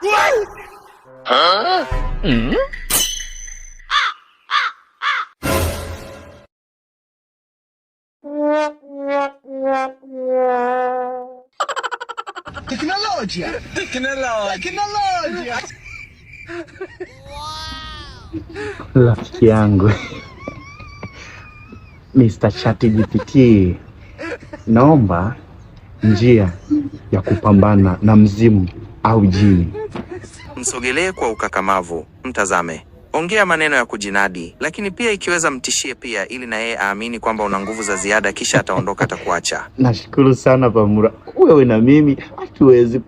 Huh? Mm? Tecnologia! Tecnologia! Rafiki yangu Mr. ChatGPT, naomba njia ya kupambana na mzimu au jini. Msogelee kwa ukakamavu, mtazame. Ongea maneno ya kujinadi, lakini pia ikiweza mtishie pia, ili na yeye aamini kwamba una nguvu za ziada, kisha ataondoka atakuacha. Nashukuru sana Pamura, wewe na mimi hatuwezi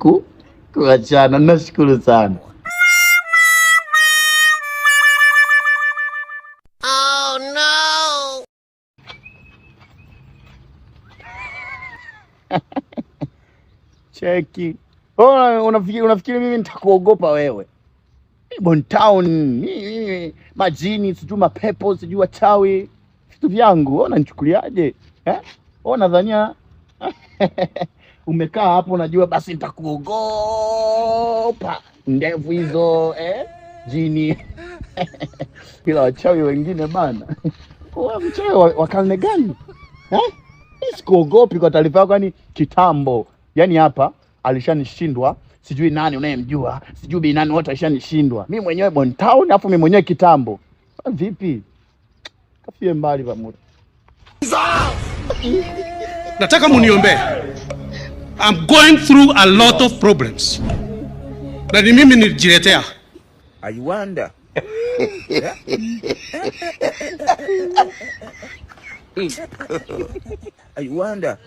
kuachana. Nashukuru sana. Oh no! Cheki. Oh, unafikiri mimi nitakuogopa wewe? Bon Town, majini, sijui mapepo, sijui wachawi, vitu vyangu. Ona nichukuliaje? Ona dhania umekaa hapo unajua basi nitakuogopa. Ndevu hizo, jini. Bila wachawi wengine bana. Wewe mchawi wa karne gani? Sikuogopi kwa taarifa yako, yani kitambo. Yani hapa alishanishindwa, sijui nani unayemjua, sijui bi nani, wote alishanishindwa. Mimi mwenyewe Bon Town, afu mimi mwenyewe kitambo. Vipi? Kafie mbali pamoja. Nataka muniombe. I'm going through a lot of problems. Na ni mimi nijiletea. I wonder. I wonder.